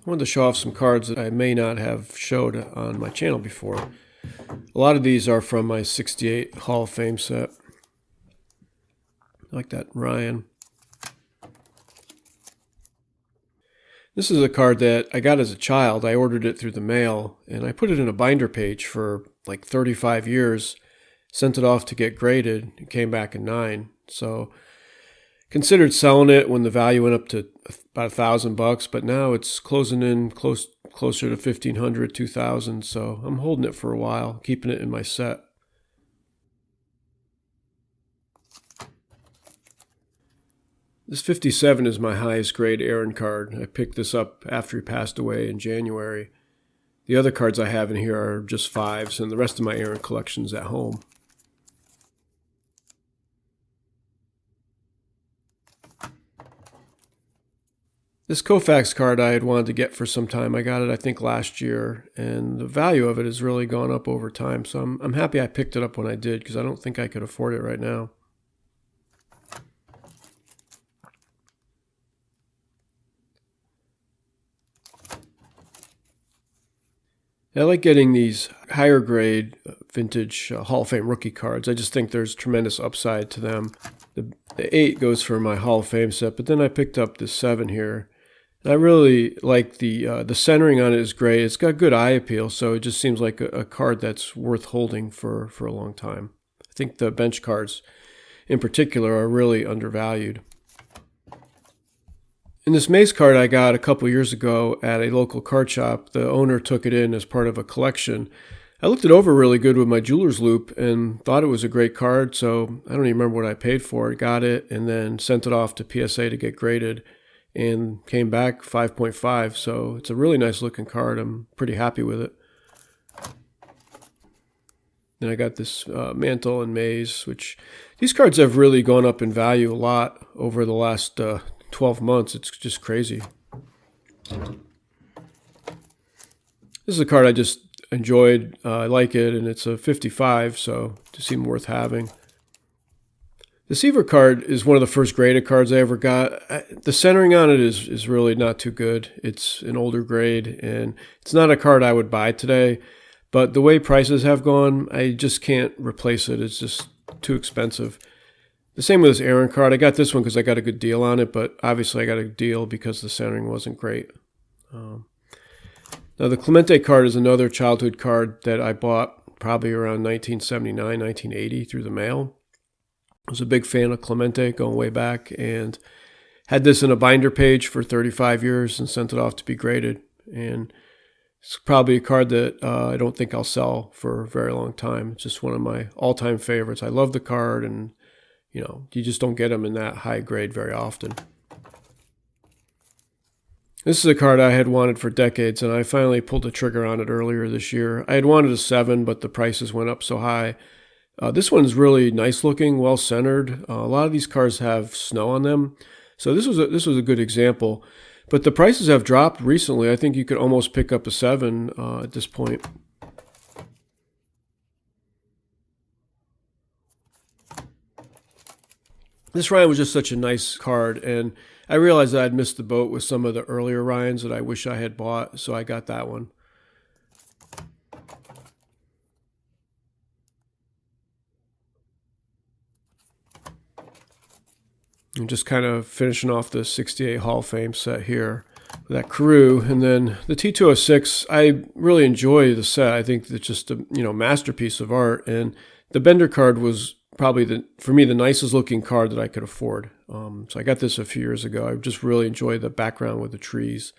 I wanted to show off some cards that I may not have showed on my channel before. A lot of these are from my 68 Hall of Fame set. I like that Ryan. This is a card that I got as a child. I ordered it through the mail, and I put it in a binder page for like 35 years, sent it off to get graded, and came back in 9. So considered selling it when the value went up to about $1,000, but now it's closing in closer to 1,500, 2,000. So I'm holding it for a while, keeping it in my set. This 57 is my highest grade Aaron card. I picked this up after he passed away in January. The other cards I have in here are just 5s, and the rest of my Aaron collection's at home. This Koufax card I had wanted to get for some time. I got it, I think, last year, and the value of it has really gone up over time. So I'm happy I picked it up when I did, because I don't think I could afford it right now. I like getting these higher grade vintage Hall of Fame rookie cards. I just think there's tremendous upside to them. The 8 goes for my Hall of Fame set, but then I picked up this 7 here. And I really like the centering on it is great. It's got good eye appeal, so it just seems like a card that's worth holding for a long time. I think the bench cards in particular are really undervalued. And this Mace card I got a couple years ago at a local card shop. The owner took it in as part of a collection. I looked it over really good with my jeweler's loop and thought it was a great card, so I don't even remember what I paid for it. Got it and then sent it off to PSA to get graded and came back 5.5, so it's a really nice looking card. I'm pretty happy with it. Then I got this Mantle and Maze, which these cards have really gone up in value a lot over the last 12 months. It's just crazy. This is a card I just enjoyed. I like it, and it's a 55, so it seemed worth having. The Seaver card is one of the first graded cards I ever got. The centering on it is really not too good. It's an older grade, and it's not a card I would buy today. But the way prices have gone, I just can't replace it. It's just too expensive. The same with this Aaron card. I got this one because I got a good deal on it, but obviously I got a deal because the centering wasn't great. Now the Clemente card is another childhood card that I bought probably around 1979, 1980 through the mail. I was a big fan of Clemente going way back and had this in a binder page for 35 years and sent it off to be graded. And it's probably a card that I don't think I'll sell for a very long time. It's just one of my all-time favorites. I love the card, and you just don't get them in that high grade very often. This is a card I had wanted for decades, and I finally pulled the trigger on it earlier this year. I had wanted a 7, but the prices went up so high. This one's really nice looking, well centered. A lot of these cards have snow on them, so this was a good example. But the prices have dropped recently. I think you could almost pick up a 7 at this point. This Ryan was just such a nice card, and I realized that I'd missed the boat with some of the earlier Ryans that I wish I had bought, so I got that one. I'm just kind of finishing off the 68 Hall of Fame set here with that Carew. And then the T206, I really enjoy the set. I think it's just a masterpiece of art. And the Bender card was probably, for me, the nicest looking card that I could afford. So I got this a few years ago. I just really enjoy the background with the trees.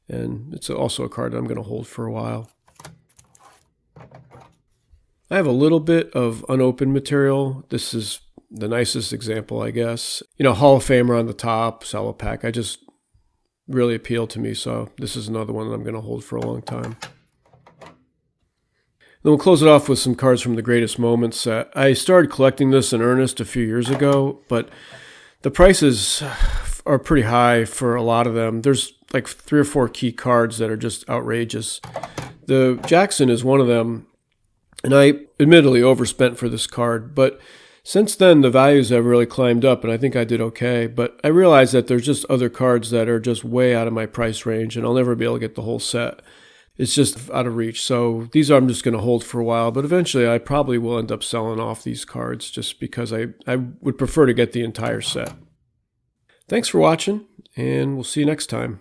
And it's also a card that I'm going to hold for a while. I have a little bit of unopened material. This is the nicest example, I guess. Hall of Famer on the top, cello pack. I just really appeal to me, so this is another one that I'm going to hold for a long time. Then we'll close it off with some cards from the Greatest Moments set. I started collecting this in earnest a few years ago, but the prices are pretty high for a lot of them. There's like 3 or 4 key cards that are just outrageous. The Jackson is one of them, and I admittedly overspent for this card, but Since then, the values have really climbed up, and I think I did okay. But I realize that there's just other cards that are just way out of my price range, and I'll never be able to get the whole set. It's just out of reach. So these I'm just going to hold for a while, but eventually I probably will end up selling off these cards just because I would prefer to get the entire set. Thanks for watching, and we'll see you next time.